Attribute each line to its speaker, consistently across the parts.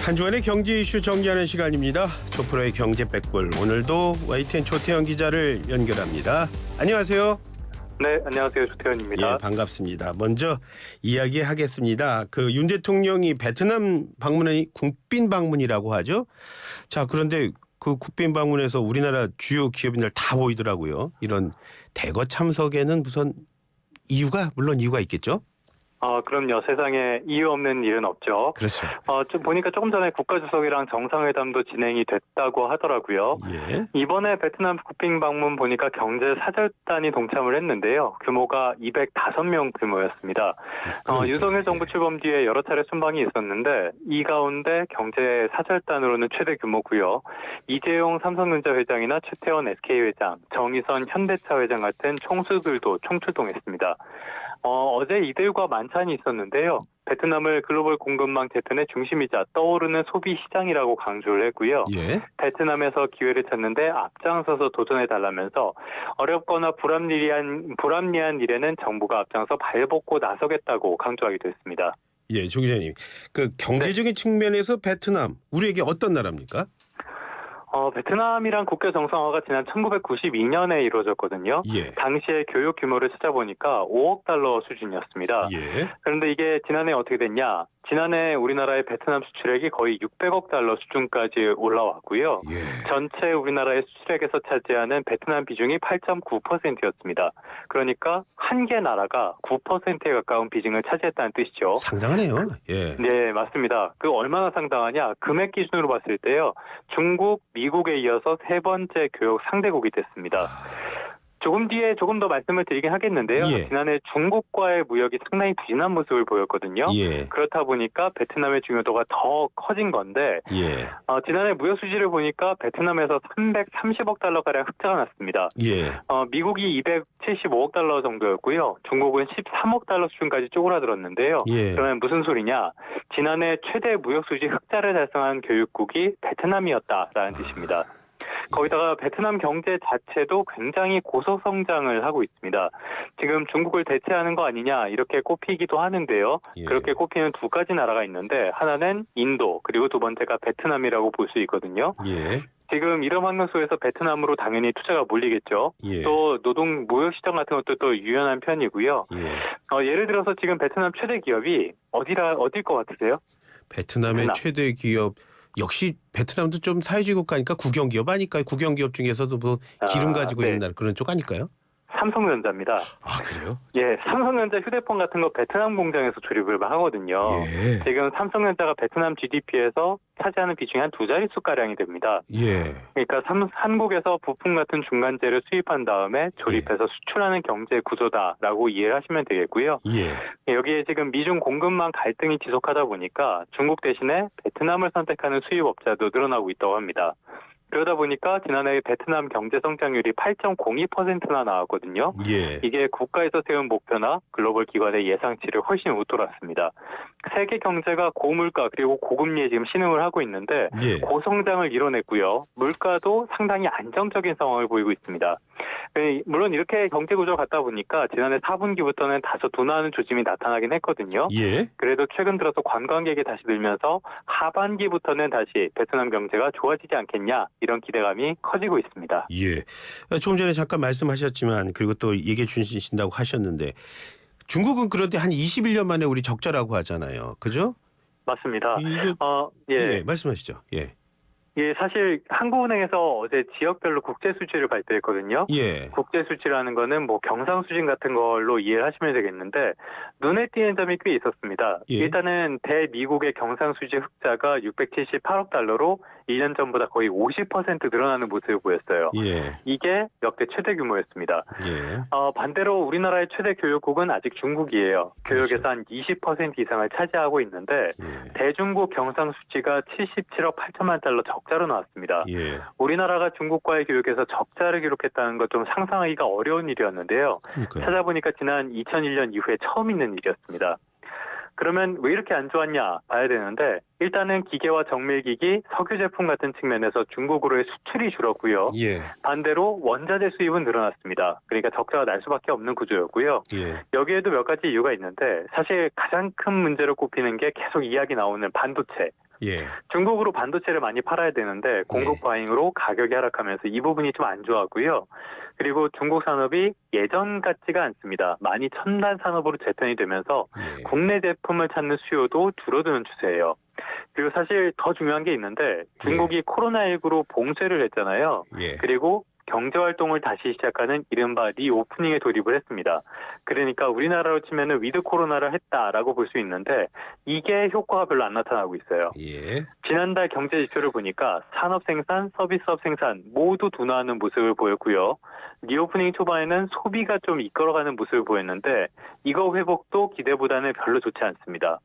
Speaker 1: 한 주간의 경제 이슈 정리하는 시간입니다. 조프로의 경제 백골, 오늘도 YTN 조태현 기자를 연결합니다. 안녕하세요.
Speaker 2: 네, 안녕하세요. 조태현입니다.
Speaker 1: 예, 반갑습니다. 먼저 이야기하겠습니다. 윤 대통령이 베트남 방문이 국빈 방문이라고 하죠. 자, 그런데 그 국빈 방문에서 우리나라 주요 기업인들 다 보이더라고요. 이런 대거 참석에는 물론 이유가 있겠죠?
Speaker 2: 그럼요. 세상에 이유 없는 일은 없죠.
Speaker 1: 그렇죠.
Speaker 2: 좀 보니까 조금 전에 국가주석이랑 정상회담도 진행이 됐다고 하더라고요.
Speaker 1: 예.
Speaker 2: 이번에 베트남 국빈 방문 보니까 경제사절단이 동참을 했는데요. 규모가 205명 규모였습니다. 윤석열 정부 출범 뒤에 여러 차례 순방이 있었는데 이 가운데 경제사절단으로는 최대 규모고요. 이재용 삼성전자 회장이나 최태원 SK 회장, 정의선 현대차 회장 같은 총수들도 총출동했습니다. 어제 이들과 만찬이 있었는데요. 베트남을 글로벌 공급망 재편의 중심이자 떠오르는 소비 시장이라고 강조를 했고요.
Speaker 1: 예.
Speaker 2: 베트남에서 기회를 찾는데 앞장서서 도전해달라면서 어렵거나 불합리한 일에는 정부가 앞장서 발벗고 나서겠다고 강조하기도 했습니다.
Speaker 1: 예, 조 기자님. 경제적인 측면에서 베트남, 우리에게 어떤 나라입니까?
Speaker 2: 베트남이랑 국교 정상화가 지난 1992년에 이루어졌거든요.
Speaker 1: 예.
Speaker 2: 당시의 교육 규모를 찾아보니까 5억 달러 수준이었습니다.
Speaker 1: 예.
Speaker 2: 그런데 이게 지난해 어떻게 됐냐? 지난해 우리나라의 베트남 수출액이 거의 600억 달러 수준까지 올라왔고요.
Speaker 1: 예.
Speaker 2: 전체 우리나라의 수출액에서 차지하는 베트남 비중이 8.9%였습니다. 그러니까 한 개 나라가 9%에 가까운 비중을 차지했다는 뜻이죠.
Speaker 1: 상당하네요. 예.
Speaker 2: 네, 맞습니다. 얼마나 상당하냐? 금액 기준으로 봤을 때요. 중국, 미국에 이어서 세 번째 교역 상대국이 됐습니다. 조금 뒤에 조금 더 말씀을 드리긴 하겠는데요.
Speaker 1: 예.
Speaker 2: 지난해 중국과의 무역이 상당히 부진한 모습을 보였거든요.
Speaker 1: 예.
Speaker 2: 그렇다 보니까 베트남의 중요도가 더 커진 건데
Speaker 1: 예.
Speaker 2: 지난해 무역 수지를 보니까 베트남에서 330억 달러가량 흑자가 났습니다.
Speaker 1: 예.
Speaker 2: 미국이 275억 달러 정도였고요. 중국은 13억 달러 수준까지 쪼그라들었는데요.
Speaker 1: 예.
Speaker 2: 그러면 무슨 소리냐? 지난해 최대 무역 수지 흑자를 달성한 교육국이 베트남이었다라는 뜻입니다. 거기다가 베트남 경제 자체도 굉장히 고속성장을 하고 있습니다. 지금 중국을 대체하는 거 아니냐 이렇게 꼽히기도 하는데요.
Speaker 1: 예.
Speaker 2: 그렇게 꼽히는 두 가지 나라가 있는데 하나는 인도 그리고 두 번째가 베트남이라고 볼 수 있거든요.
Speaker 1: 예.
Speaker 2: 지금 이런 환경 속에서 베트남으로 당연히 투자가 몰리겠죠.
Speaker 1: 예.
Speaker 2: 또 노동 무역시장 같은 것도 또 유연한 편이고요.
Speaker 1: 예.
Speaker 2: 예를 들어서 지금 베트남 최대 기업이 어딜 것 같으세요?
Speaker 1: 베트남의
Speaker 2: 베트남.
Speaker 1: 최대 기업, 역시 베트남도 좀 사회주의 국가니까 국영기업 아닐까요? 국영기업 중에서도 기름 가지고
Speaker 2: 네.
Speaker 1: 있는 나라 그런 쪽 아닐까요?
Speaker 2: 삼성전자입니다.
Speaker 1: 아, 그래요?
Speaker 2: 예, 삼성전자 휴대폰 같은 거 베트남 공장에서 조립을 하거든요.
Speaker 1: 예.
Speaker 2: 지금 삼성전자가 베트남 GDP에서 차지하는 비중이 한 두 자릿수가량이 됩니다.
Speaker 1: 예.
Speaker 2: 그러니까 한국에서 부품 같은 중간재를 수입한 다음에 조립해서 수출하는 경제 구조다라고 이해를 하시면 되겠고요.
Speaker 1: 예.
Speaker 2: 여기에 지금 미중 공급망 갈등이 지속하다 보니까 중국 대신에 베트남을 선택하는 수입업자도 늘어나고 있다고 합니다. 그러다 보니까 지난해 베트남 경제 성장률이 8.02%나 나왔거든요.
Speaker 1: 예.
Speaker 2: 이게 국가에서 세운 목표나 글로벌 기관의 예상치를 훨씬 웃돌았습니다. 세계 경제가 고물가 그리고 고금리에 지금 신흥을 하고 있는데
Speaker 1: 예.
Speaker 2: 고성장을 이뤄냈고요. 물가도 상당히 안정적인 상황을 보이고 있습니다. 물론 이렇게 경제 구조가 같다 보니까 지난해 4분기부터는 다소 둔화하는 조짐이 나타나긴 했거든요.
Speaker 1: 예.
Speaker 2: 그래도 최근 들어서 관광객이 다시 늘면서 하반기부터는 다시 베트남 경제가 좋아지지 않겠냐 이런 기대감이 커지고 있습니다.
Speaker 1: 예. 조금 전에 잠깐 말씀하셨지만 그리고 또 얘기해 주신다고 하셨는데 중국은 그런데 한 21년 만에 우리 적자라고 하잖아요. 그죠?
Speaker 2: 맞습니다.
Speaker 1: 예, 말씀하시죠. 예.
Speaker 2: 예, 사실 한국은행에서 어제 지역별로 국제 수지를 발표했거든요.
Speaker 1: 예.
Speaker 2: 국제 수지라는 거는 경상수진 같은 걸로 이해를 하시면 되겠는데 눈에 띄는 점이 꽤 있었습니다.
Speaker 1: 예.
Speaker 2: 일단은 대미국의 경상수지 흑자가 678억 달러로 1년 전보다 거의 50% 늘어나는 모습을 보였어요.
Speaker 1: 예.
Speaker 2: 이게 역대 최대 규모였습니다.
Speaker 1: 예.
Speaker 2: 반대로 우리나라의 최대 교육국은 아직 중국이에요. 교육에서
Speaker 1: 그렇죠.
Speaker 2: 한 20% 이상을 차지하고 있는데
Speaker 1: 예.
Speaker 2: 대중국 경상수지가 77억 8천만 달러 적자로 나왔습니다.
Speaker 1: 예.
Speaker 2: 우리나라가 중국과의 교육에서 적자를 기록했다는 것 좀 상상하기가 어려운 일이었는데요.
Speaker 1: 그러니까요.
Speaker 2: 찾아보니까 지난 2001년 이후에 처음 있는 일이었습니다. 그러면 왜 이렇게 안 좋았냐 봐야 되는데 일단은 기계와 정밀기기, 석유 제품 같은 측면에서 중국으로의 수출이 줄었고요.
Speaker 1: 예.
Speaker 2: 반대로 원자재 수입은 늘어났습니다. 그러니까 적자가 날 수밖에 없는 구조였고요.
Speaker 1: 예.
Speaker 2: 여기에도 몇 가지 이유가 있는데 사실 가장 큰 문제로 꼽히는 게 계속 이야기 나오는 반도체.
Speaker 1: 예.
Speaker 2: 중국으로 반도체를 많이 팔아야 되는데 공급 과잉으로 가격이 하락하면서 이 부분이 좀 안 좋았고요. 그리고 중국 산업이 예전 같지가 않습니다. 많이 첨단 산업으로 재편이 되면서
Speaker 1: 예.
Speaker 2: 국내 제품을 찾는 수요도 줄어드는 추세예요. 그리고 사실 더 중요한 게 있는데 중국이 코로나19로 봉쇄를 했잖아요.
Speaker 1: 예.
Speaker 2: 그리고 경제활동을 다시 시작하는 이른바 리오프닝에 돌입을 했습니다. 그러니까 우리나라로 치면은 위드 코로나를 했다라고 볼 수 있는데 이게 효과가 별로 안 나타나고 있어요.
Speaker 1: 예.
Speaker 2: 지난달 경제 지표를 보니까 산업 생산, 서비스업 생산 모두 둔화하는 모습을 보였고요. 리오프닝 초반에는 소비가 좀 이끌어가는 모습을 보였는데 이거 회복도 기대보다는 별로 좋지 않습니다.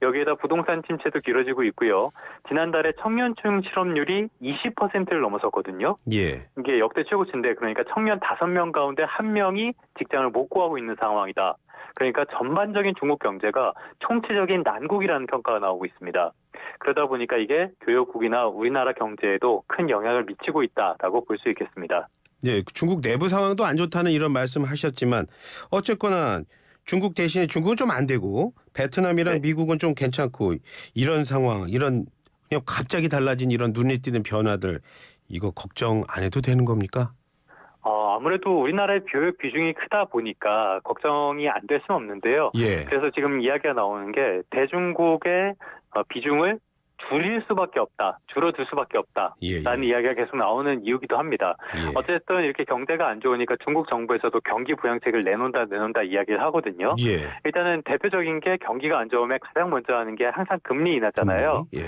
Speaker 2: 여기에다 부동산 침체도 길어지고 있고요. 지난달에 청년층 실업률이 20%를 넘어섰거든요.
Speaker 1: 예.
Speaker 2: 이게 역대 최고치인데 그러니까 청년 5명 가운데 1명이 직장을 못 구하고 있는 상황이다. 그러니까 전반적인 중국 경제가 총체적인 난국이라는 평가가 나오고 있습니다. 그러다 보니까 이게 교역국이나 우리나라 경제에도 큰 영향을 미치고 있다라고 볼 수 있겠습니다.
Speaker 1: 네, 중국 내부 상황도 안 좋다는 이런 말씀하셨지만 어쨌거나 중국 대신에 중국은 좀 안 되고 베트남이랑
Speaker 2: 네.
Speaker 1: 미국은 좀 괜찮고 이런 상황, 이런 그냥 갑자기 달라진 이런 눈에 띄는 변화들 이거 걱정 안 해도 되는 겁니까?
Speaker 2: 아무래도 우리나라의 교육 비중이 크다 보니까 걱정이 안 될 수는 없는데요.
Speaker 1: 예.
Speaker 2: 그래서 지금 이야기가 나오는 게 대중국의 비중을 줄일 수밖에 없다, 줄어들 수밖에 없다.
Speaker 1: 예.
Speaker 2: 라는 이야기가 계속 나오는 이유기도 합니다.
Speaker 1: 예.
Speaker 2: 어쨌든 이렇게 경제가 안 좋으니까 중국 정부에서도 경기 부양책을 내놓는다 이야기를 하거든요.
Speaker 1: 예.
Speaker 2: 일단은 대표적인 게 경기가 안 좋으면 가장 먼저 하는 게 항상 금리 인하잖아요.
Speaker 1: 예.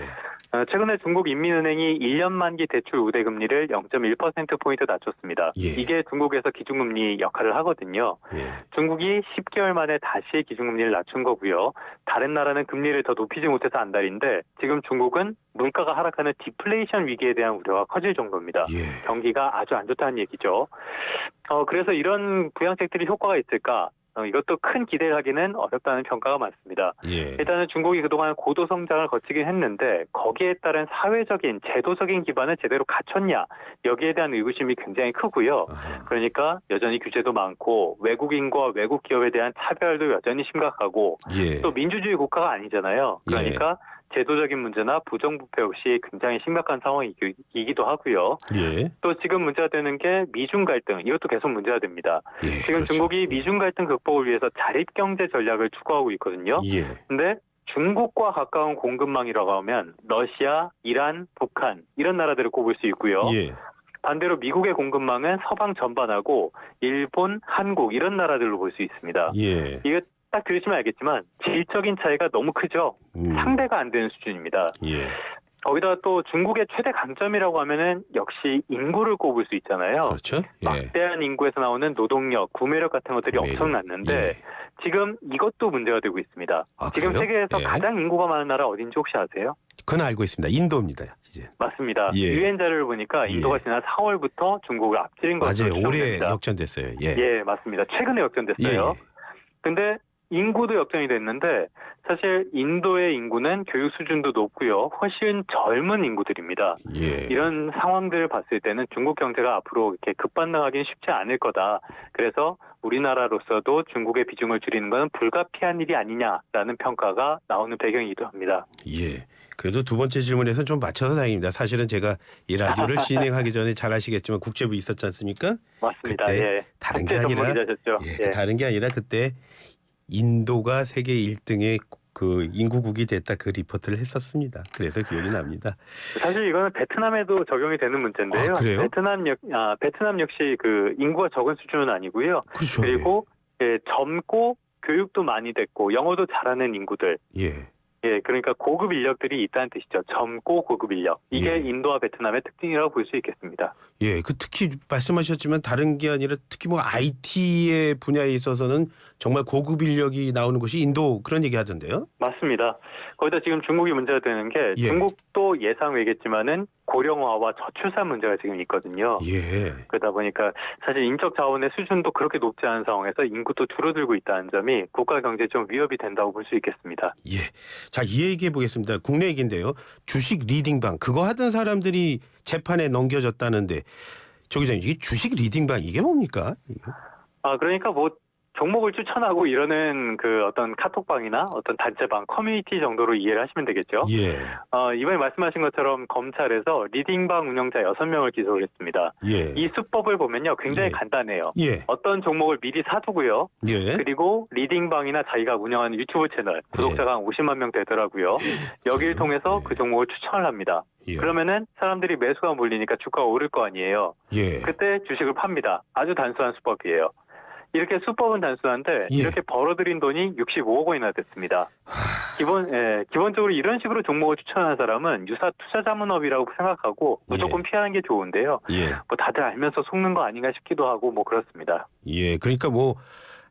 Speaker 2: 최근에 중국 인민은행이 1년 만기 대출 우대 금리를 0.1%포인트 낮췄습니다.
Speaker 1: 예.
Speaker 2: 이게 중국에서 기준금리 역할을 하거든요.
Speaker 1: 예.
Speaker 2: 중국이 10개월 만에 다시 기준금리를 낮춘 거고요. 다른 나라는 금리를 더 높이지 못해서 안달인데 지금 중국은 물가가 하락하는 디플레이션 위기에 대한 우려가 커질 정도입니다.
Speaker 1: 예.
Speaker 2: 경기가 아주 안 좋다는 얘기죠. 그래서 이런 부양책들이 효과가 있을까? 이것도 큰 기대를 하기는 어렵다는 평가가 많습니다.
Speaker 1: 예.
Speaker 2: 일단은 중국이 그동안 고도 성장을 거치긴 했는데 거기에 따른 사회적인 제도적인 기반을 제대로 갖췄냐 여기에 대한 의구심이 굉장히 크고요.
Speaker 1: 아하.
Speaker 2: 그러니까 여전히 규제도 많고 외국인과 외국 기업에 대한 차별도 여전히 심각하고
Speaker 1: 예.
Speaker 2: 또 민주주의 국가가 아니잖아요. 그러니까 제도적인 문제나 부정부패 역시 굉장히 심각한 상황이기도 하고요.
Speaker 1: 예.
Speaker 2: 또 지금 문제가 되는 게 미중 갈등, 이것도 계속 문제가 됩니다.
Speaker 1: 예.
Speaker 2: 지금
Speaker 1: 그렇죠.
Speaker 2: 중국이 미중 갈등 극복을 위해서 자립경제 전략을 추구하고 있거든요.
Speaker 1: 예.
Speaker 2: 근데 중국과 가까운 공급망이라고 하면 러시아, 이란, 북한 이런 나라들을 꼽을 수 있고요.
Speaker 1: 예.
Speaker 2: 반대로 미국의 공급망은 서방 전반하고 일본, 한국 이런 나라들로 볼 수 있습니다.
Speaker 1: 예.
Speaker 2: 이게 딱 들으시면 알겠지만 질적인 차이가 너무 크죠. 상대가 안 되는 수준입니다.
Speaker 1: 예.
Speaker 2: 거기다가 또 중국의 최대 강점이라고 하면은 역시 인구를 꼽을 수 있잖아요.
Speaker 1: 그렇죠. 예.
Speaker 2: 막대한 인구에서 나오는 노동력, 구매력 같은 것들이
Speaker 1: 구매력.
Speaker 2: 엄청났는데
Speaker 1: 예.
Speaker 2: 지금 이것도 문제가 되고 있습니다.
Speaker 1: 아,
Speaker 2: 지금
Speaker 1: 그래요?
Speaker 2: 세계에서
Speaker 1: 예.
Speaker 2: 가장 인구가 많은 나라 어딘지 혹시 아세요?
Speaker 1: 그건 알고 있습니다. 인도입니다. 이제.
Speaker 2: 맞습니다.
Speaker 1: 예.
Speaker 2: 유엔 자료를 보니까 인도가
Speaker 1: 예.
Speaker 2: 지난 4월부터 중국을 앞지른 것으로
Speaker 1: 맞아요. 올해
Speaker 2: 추정됩니다.
Speaker 1: 역전됐어요. 예.
Speaker 2: 예, 맞습니다. 최근에 역전됐어요. 근데 인구도 역전이 됐는데 사실 인도의 인구는 교육 수준도 높고요. 훨씬 젊은 인구들입니다.
Speaker 1: 예.
Speaker 2: 이런 상황들을 봤을 때는 중국 경제가 앞으로 이렇게 급반등하기는 쉽지 않을 거다. 그래서 우리나라로서도 중국의 비중을 줄이는 것은 불가피한 일이 아니냐라는 평가가 나오는 배경이기도 합니다.
Speaker 1: 예. 그래도 두 번째 질문에서 좀 맞춰서 다행입니다. 사실은 제가 이 라디오를 진행하기 전에 잘 아시겠지만 국제부 있었지 않습니까?
Speaker 2: 맞습니다.
Speaker 1: 그때
Speaker 2: 예.
Speaker 1: 다른 게
Speaker 2: 국제
Speaker 1: 아니라
Speaker 2: 전문기자셨죠.
Speaker 1: 예,
Speaker 2: 예.
Speaker 1: 다른 게 아니라 그때 인도가 세계 1등의 그 인구국이 됐다 그 리포트를 했었습니다. 그래서 기억이 납니다.
Speaker 2: 사실 이거는 베트남에도 적용이 되는 문제인데요.
Speaker 1: 아, 그래요?
Speaker 2: 베트남 역시 그 인구가 적은 수준은 아니고요.
Speaker 1: 그렇죠.
Speaker 2: 그리고 예, 젊고 교육도 많이 됐고 영어도 잘하는 인구들.
Speaker 1: 예.
Speaker 2: 예, 그러니까 고급 인력들이 있다는 뜻이죠. 젊고 고급 인력. 이게
Speaker 1: 예.
Speaker 2: 인도와 베트남의 특징이라고 볼 수 있겠습니다.
Speaker 1: 예, 그 특히 말씀하셨지만 다른 게 아니라 특히 뭐 IT의 분야에 있어서는 정말 고급 인력이 나오는 곳이 인도 그런 얘기 하던데요.
Speaker 2: 맞습니다. 거기다 지금 중국이 문제가 되는 게
Speaker 1: 예.
Speaker 2: 중국도 예상 외겠지만은 고령화와 저출산 문제가 지금 있거든요.
Speaker 1: 예.
Speaker 2: 그러다 보니까 사실 인적 자원의 수준도 그렇게 높지 않은 상황에서 인구도 줄어들고 있다는 점이 국가 경제에 좀 위협이 된다고 볼 수 있겠습니다.
Speaker 1: 예. 자, 이 얘기해 보겠습니다. 국내 얘기인데요. 주식 리딩방 그거 하던 사람들이 재판에 넘겨졌다는데 저기 이게 주식 리딩방 이게 뭡니까?
Speaker 2: 그러니까 뭐 종목을 추천하고 이러는 그 어떤 카톡방이나 어떤 단체방, 커뮤니티 정도로 이해를 하시면 되겠죠.
Speaker 1: 예.
Speaker 2: 이번에 말씀하신 것처럼 검찰에서 리딩방 운영자 6명을 기소를 했습니다.
Speaker 1: 예.
Speaker 2: 이 수법을 보면요. 굉장히
Speaker 1: 예.
Speaker 2: 간단해요.
Speaker 1: 예.
Speaker 2: 어떤 종목을 미리 사두고요.
Speaker 1: 예.
Speaker 2: 그리고 리딩방이나 자기가 운영하는 유튜브 채널 구독자가 한 50만 명 되더라고요. 여기를 통해서 그 종목을 추천을 합니다.
Speaker 1: 예.
Speaker 2: 그러면은 사람들이 매수가 몰리니까 주가가 오를 거 아니에요.
Speaker 1: 예.
Speaker 2: 그때 주식을 팝니다. 아주 단순한 수법이에요. 이렇게 수법은 단순한데
Speaker 1: 예.
Speaker 2: 이렇게 벌어들인 돈이 65억 원이나 됐습니다. 기본적으로 이런 식으로 종목을 추천하는 사람은 유사 투자자문업이라고 생각하고 무조건 피하는 게 좋은데요.
Speaker 1: 예.
Speaker 2: 뭐 다들 알면서 속는 거 아닌가 싶기도 하고 뭐 그렇습니다.
Speaker 1: 예. 그러니까 뭐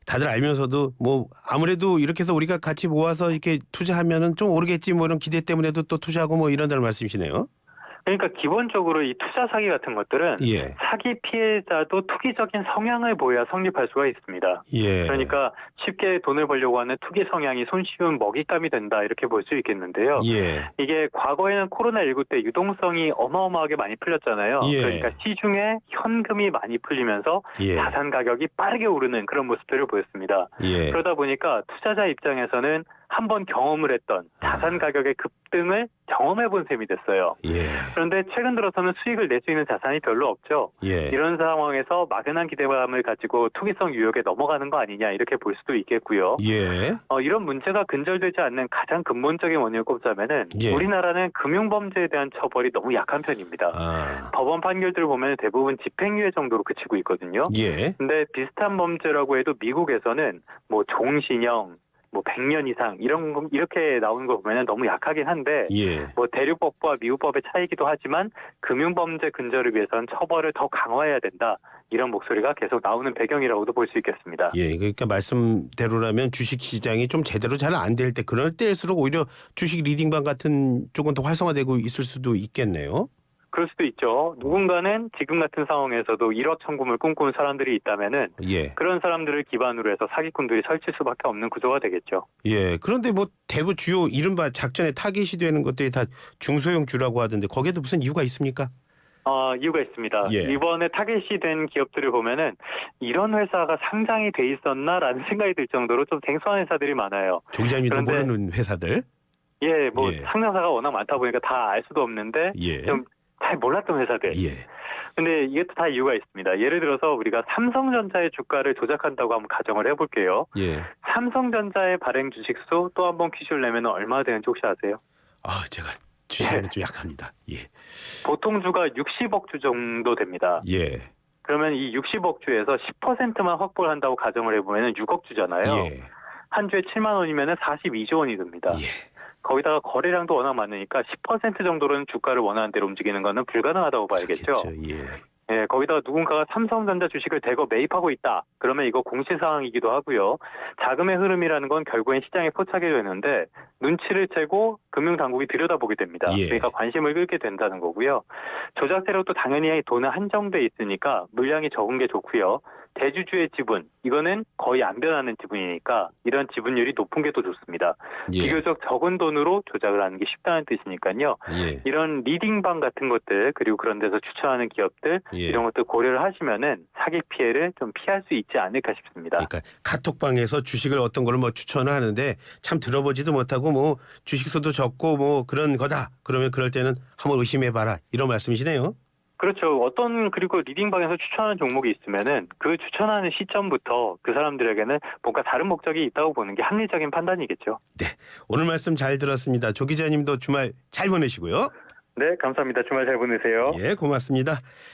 Speaker 1: 다들 알면서도 뭐 아무래도 이렇게 해서 우리가 같이 모아서 이렇게 투자하면은 좀 오르겠지 뭐 이런 기대 때문에도 또 투자하고 뭐 이런다는 말씀이시네요.
Speaker 2: 그러니까 기본적으로 이 투자 사기 같은 것들은
Speaker 1: 예.
Speaker 2: 사기 피해자도 투기적인 성향을 보여야 성립할 수가 있습니다.
Speaker 1: 예.
Speaker 2: 그러니까 쉽게 돈을 벌려고 하는 투기 성향이 손쉬운 먹잇감이 된다 이렇게 볼 수 있겠는데요.
Speaker 1: 예.
Speaker 2: 이게 과거에는 코로나19 때 유동성이 어마어마하게 많이 풀렸잖아요.
Speaker 1: 예.
Speaker 2: 그러니까 시중에 현금이 많이 풀리면서
Speaker 1: 예.
Speaker 2: 자산 가격이 빠르게 오르는 그런 모습들을 보였습니다.
Speaker 1: 예.
Speaker 2: 그러다 보니까 투자자 입장에서는 한번 경험을 했던 자산 가격의 급등을 경험해 본 셈이 됐어요.
Speaker 1: 예.
Speaker 2: 그런데 최근 들어서는 수익을 낼 수 있는 자산이 별로 없죠.
Speaker 1: 예.
Speaker 2: 이런 상황에서 막연한 기대감을 가지고 투기성 유혹에 넘어가는 거 아니냐 이렇게 볼 수도 있겠고요.
Speaker 1: 예.
Speaker 2: 이런 문제가 근절되지 않는 가장 근본적인 원인을 꼽자면은
Speaker 1: 예.
Speaker 2: 우리나라는 금융범죄에 대한 처벌이 너무 약한 편입니다.
Speaker 1: 아.
Speaker 2: 법원 판결들을 보면 대부분 집행유예 정도로 그치고 있거든요.
Speaker 1: 예.
Speaker 2: 근데 비슷한 범죄라고 해도 미국에서는 뭐 종신형, 뭐 100년 이상 이렇게 나오는 거 보면 너무 약하긴 한데
Speaker 1: 예.
Speaker 2: 뭐 대륙법과 미국법의 차이기도 하지만 금융범죄 근절을 위해서는 처벌을 더 강화해야 된다. 이런 목소리가 계속 나오는 배경이라고도 볼 수 있겠습니다.
Speaker 1: 예. 그러니까 말씀대로라면 주식 시장이 좀 제대로 잘 안 될 때 그럴 때일수록 오히려 주식 리딩방 같은 쪽은 더 활성화되고 있을 수도 있겠네요.
Speaker 2: 그럴 수도 있죠. 누군가는 지금 같은 상황에서도 1억 천금을 꿈꾸는 사람들이 있다면은
Speaker 1: 예.
Speaker 2: 그런 사람들을 기반으로 해서 사기꾼들이 설칠 수밖에 없는 구조가 되겠죠.
Speaker 1: 예. 그런데 뭐 대부 주요 이른바 작전에 타깃이 되는 것들이 다 중소형주라고 하던데 거기에도 무슨 이유가 있습니까?
Speaker 2: 이유가 있습니다.
Speaker 1: 예.
Speaker 2: 이번에 타겟이 된 기업들을 보면은 이런 회사가 상장이 돼 있었나라는 생각이 들 정도로 좀 생소한 회사들이 많아요.
Speaker 1: 조 기자님도
Speaker 2: 그런데-
Speaker 1: 모르는 회사들.
Speaker 2: 예, 뭐
Speaker 1: 예.
Speaker 2: 상장사가 워낙 많다 보니까 다 알 수도 없는데
Speaker 1: 예.
Speaker 2: 좀 잘 몰랐던 회사들.
Speaker 1: 예.
Speaker 2: 근데 이게 또 다 이유가 있습니다. 예를 들어서 우리가 삼성전자의 주가를 조작한다고 한번 가정을 해볼게요.
Speaker 1: 예.
Speaker 2: 삼성전자의 발행 주식수 또 한번 퀴즈를 내면 얼마나 되는지 혹시 아세요?
Speaker 1: 제가 주식에는 좀 약합니다. 예.
Speaker 2: 보통 주가 60억 주 정도 됩니다.
Speaker 1: 예.
Speaker 2: 그러면 이 60억 주에서 10%만 확보를 한다고 가정을 해보면 6억 주잖아요.
Speaker 1: 예.
Speaker 2: 한 주에 7만 원이면 42조 원이 됩니다.
Speaker 1: 예.
Speaker 2: 거기다가 거래량도 워낙 많으니까 10% 정도로는 주가를 원하는 대로 움직이는 거는 불가능하다고 봐야겠죠.
Speaker 1: 그렇겠죠. 예.
Speaker 2: 예, 거기다가 누군가가 삼성전자 주식을 대거 매입하고 있다. 그러면 이거 공시 상황이기도 하고요. 자금의 흐름이라는 건 결국엔 시장에 포착이 되는데 눈치를 채고 금융당국이 들여다보게 됩니다.
Speaker 1: 예.
Speaker 2: 그러니까 관심을 끌게 된다는 거고요. 조작 세력도 당연히 돈은 한정돼 있으니까 물량이 적은 게 좋고요. 대주주의 지분, 이거는 거의 안 변하는 지분이니까 이런 지분율이 높은 게 더 좋습니다.
Speaker 1: 예.
Speaker 2: 비교적 적은 돈으로 조작을 하는 게 쉽다는 뜻이니까요.
Speaker 1: 예.
Speaker 2: 이런 리딩방 같은 것들 그리고 그런 데서 추천하는 기업들
Speaker 1: 예.
Speaker 2: 이런 것들 고려를 하시면은 사기 피해를 좀 피할 수 있지 않을까 싶습니다.
Speaker 1: 그러니까 카톡방에서 주식을 어떤 거를 뭐 추천을 하는데 참 들어보지도 못하고 뭐 주식수도 적고 뭐 그런 거다. 그러면 그럴 때는 한번 의심해봐라. 이런 말씀이시네요.
Speaker 2: 그렇죠. 그리고 리딩방에서 추천하는 종목이 있으면은 그 추천하는 시점부터 그 사람들에게는 뭔가 다른 목적이 있다고 보는 게 합리적인 판단이겠죠.
Speaker 1: 네. 오늘 말씀 잘 들었습니다. 조 기자님도 주말 잘 보내시고요.
Speaker 2: 네, 감사합니다. 주말 잘 보내세요.
Speaker 1: 예, 고맙습니다.